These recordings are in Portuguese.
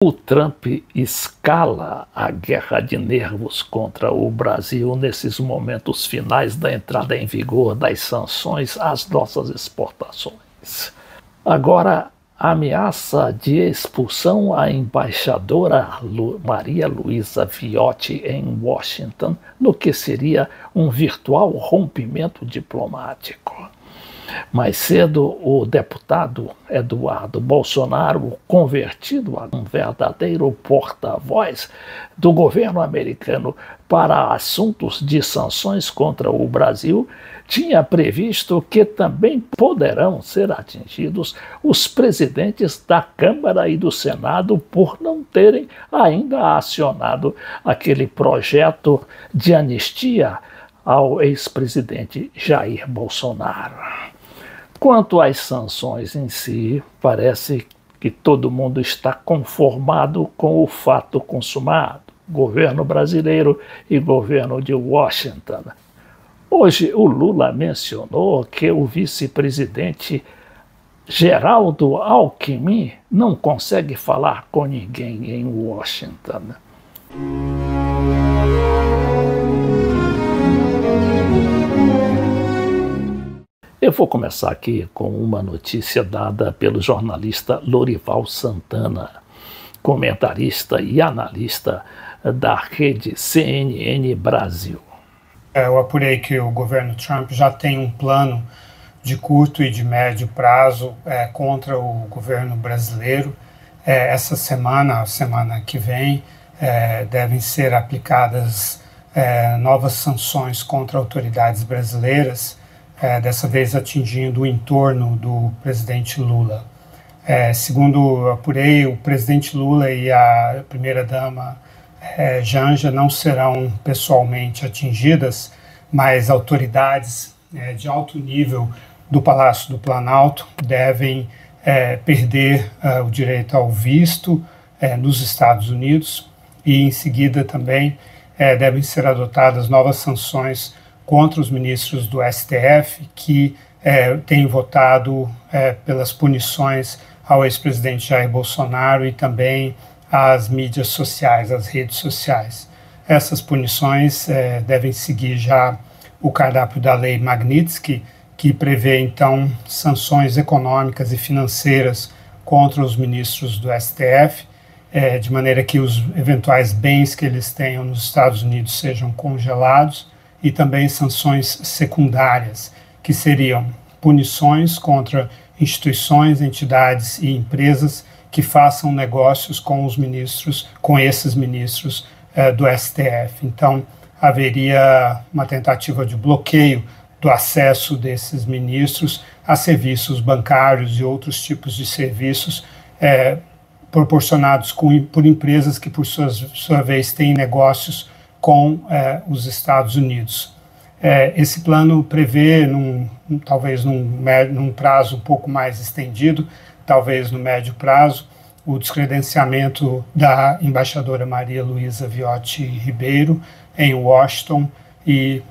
O Trump escala a guerra de nervos contra o Brasil nesses momentos finais da entrada em vigor das sanções às nossas exportações. Agora, a ameaça de expulsão à embaixadora Maria Luísa Viotti em Washington, no que seria um virtual rompimento diplomático. Mais cedo, o deputado Eduardo Bolsonaro, convertido a um verdadeiro porta-voz do governo americano para assuntos de sanções contra o Brasil, tinha previsto que também poderão ser atingidos os presidentes da Câmara e do Senado por não terem ainda acionado aquele projeto de anistia ao ex-presidente Jair Bolsonaro. Quanto às sanções em si, parece que todo mundo está conformado com o fato consumado, governo brasileiro e governo de Washington. Hoje o Lula mencionou que o vice-presidente Geraldo Alckmin não consegue falar com ninguém em Washington. Eu vou começar aqui com uma notícia dada pelo jornalista Lorival Santana, comentarista e analista da rede CNN Brasil. Eu apurei que o governo Trump já tem um plano de curto e de médio prazo contra o governo brasileiro. Essa semana, a semana que vem, devem ser aplicadas novas sanções contra autoridades brasileiras, dessa vez atingindo o entorno do presidente Lula. Segundo apurei, o presidente Lula e a primeira-dama Janja não serão pessoalmente atingidas, mas autoridades de alto nível do Palácio do Planalto devem perder o direito ao visto nos Estados Unidos e, em seguida, também devem ser adotadas novas sanções contra os ministros do STF que têm votado pelas punições ao ex-presidente Jair Bolsonaro e também às mídias sociais, às redes sociais. Essas punições devem seguir já o cardápio da Lei Magnitsky, que prevê, então, sanções econômicas e financeiras contra os ministros do STF, de maneira que os eventuais bens que eles tenham nos Estados Unidos sejam congelados, e também sanções secundárias, que seriam punições contra instituições, entidades e empresas que façam negócios com os ministros, com esses ministros do STF. Então, haveria uma tentativa de bloqueio do acesso desses ministros a serviços bancários e outros tipos de serviços proporcionados por empresas que, por sua vez, têm negócios com os Estados Unidos. Esse plano prevê, talvez num prazo um pouco mais estendido, talvez no médio prazo, o descredenciamento da embaixadora Maria Luísa Viotti Ribeiro em Washington e,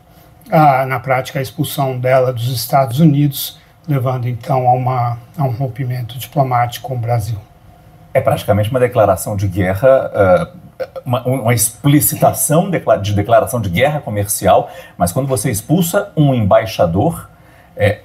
na prática, a expulsão dela dos Estados Unidos, levando então a um rompimento diplomático com o Brasil. É praticamente uma declaração de guerra, uma explicitação de declaração de guerra comercial, mas quando você expulsa um embaixador,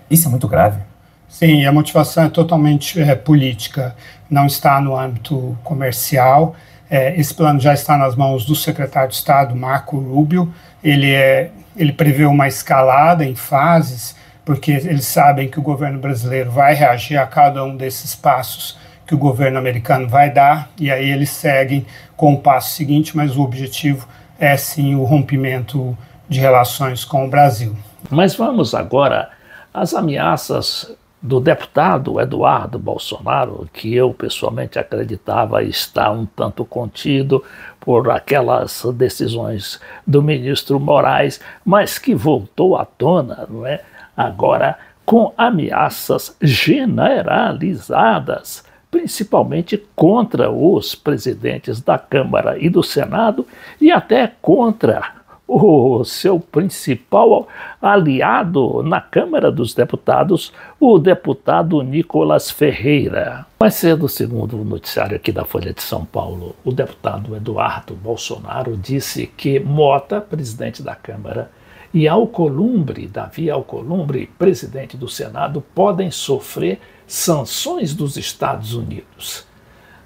isso é muito grave. Sim, a motivação é totalmente política, não está no âmbito comercial. Esse plano já está nas mãos do secretário de Estado, Marco Rubio. Ele prevê uma escalada em fases, porque eles sabem que o governo brasileiro vai reagir a cada um desses passos que o governo americano vai dar, e aí eles seguem com o passo seguinte, mas o objetivo é sim o rompimento de relações com o Brasil. Mas vamos agora às ameaças do deputado Eduardo Bolsonaro, que eu pessoalmente acreditava estar um tanto contido por aquelas decisões do ministro Moraes, mas que voltou à tona, não é? Agora com ameaças generalizadas, principalmente contra os presidentes da Câmara e do Senado e até contra o seu principal aliado na Câmara dos Deputados, o deputado Nicolas Ferreira. Mais cedo, segundo o noticiário aqui da Folha de São Paulo, o deputado Eduardo Bolsonaro disse que Mota, presidente da Câmara, e Alcolumbre, Davi Alcolumbre, presidente do Senado, podem sofrer sanções dos Estados Unidos.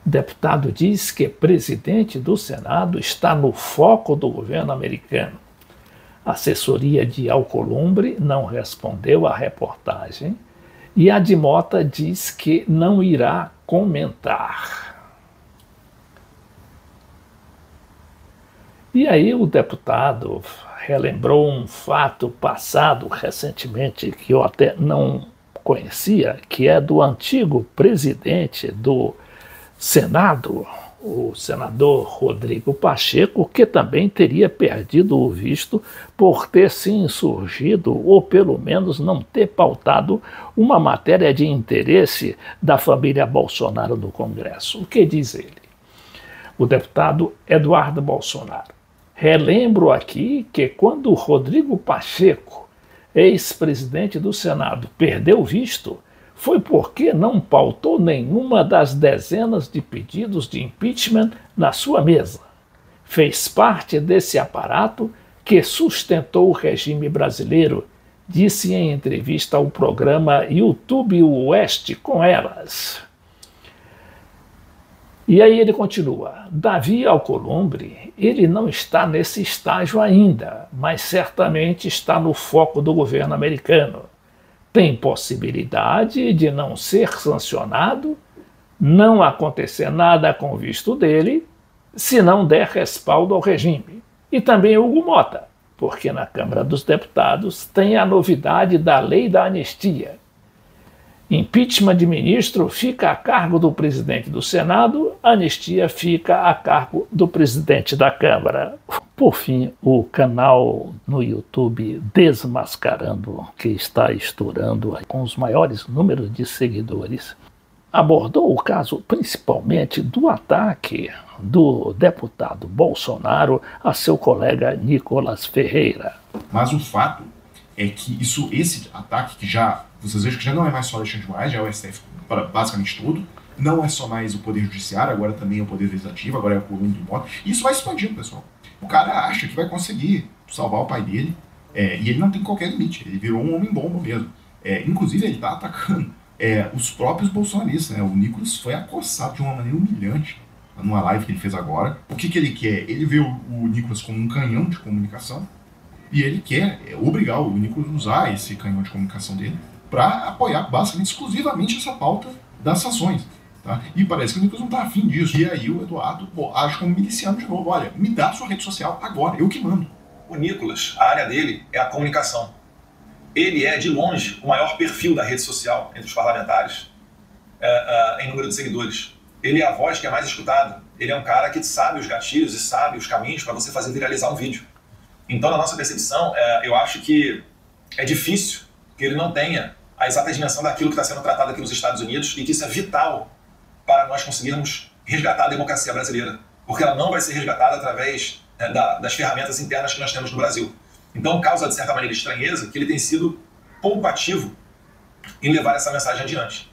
O deputado diz que presidente do Senado está no foco do governo americano. A assessoria de Alcolumbre não respondeu à reportagem e a de Mota diz que não irá comentar. E aí o deputado relembrou um fato passado recentemente que eu até não conhecia, que é do antigo presidente do Senado, o senador Rodrigo Pacheco, que também teria perdido o visto por ter se insurgido, ou pelo menos não ter pautado, uma matéria de interesse da família Bolsonaro no Congresso. O que diz ele? O deputado Eduardo Bolsonaro. Relembro aqui que quando Rodrigo Pacheco, ex-presidente do Senado, perdeu o visto, foi porque não pautou nenhuma das dezenas de pedidos de impeachment na sua mesa. Fez parte desse aparato que sustentou o regime brasileiro, disse em entrevista ao programa YouTube Oeste com Elas. E aí ele continua, Davi Alcolumbre, ele não está nesse estágio ainda, mas certamente está no foco do governo americano. Tem possibilidade de não ser sancionado, não acontecer nada com o visto dele, se não der respaldo ao regime. E também Hugo Mota, porque na Câmara dos Deputados tem a novidade da lei da anistia. Impeachment de ministro fica a cargo do presidente do Senado, anistia fica a cargo do presidente da Câmara. Por fim, o canal no YouTube Desmascarando, que está estourando com os maiores números de seguidores, abordou o caso principalmente do ataque do deputado Bolsonaro a seu colega Nicolas Ferreira. Mas o fato é que esse ataque, que já vocês vejam que já não é mais só Alexandre de Moraes, já é o STF para basicamente tudo, não é só mais o Poder Judiciário, agora também é o Poder Legislativo, agora é o Colônia do Mota. Isso vai expandindo, pessoal. O cara acha que vai conseguir salvar o pai dele, e ele não tem qualquer limite, ele virou um homem-bomba mesmo. Inclusive, ele está atacando os próprios bolsonaristas, né? O Nicolas foi acossado de uma maneira humilhante numa live que ele fez agora. O que ele quer? Ele vê o Nicolas como um canhão de comunicação e ele quer obrigar o Nicolas a usar esse canhão de comunicação dele para apoiar basicamente exclusivamente essa pauta das sanções. Tá? E parece que o Nicolas não está afim disso. E aí o Eduardo age como miliciano de novo. Olha, me dá a sua rede social agora, eu que mando. O Nicolas, a área dele é a comunicação. Ele é, de longe, o maior perfil da rede social entre os parlamentares em número de seguidores. Ele é a voz que é mais escutada. Ele é um cara que sabe os gatilhos e sabe os caminhos para você fazer viralizar um vídeo. Então, na nossa percepção, eu acho que é difícil que ele não tenha a exata dimensão daquilo que está sendo tratado aqui nos Estados Unidos e que isso é vital para nós conseguirmos resgatar a democracia brasileira, porque ela não vai ser resgatada através das ferramentas internas que nós temos no Brasil. Então, causa, de certa maneira, estranheza que ele tem sido pouco ativo em levar essa mensagem adiante.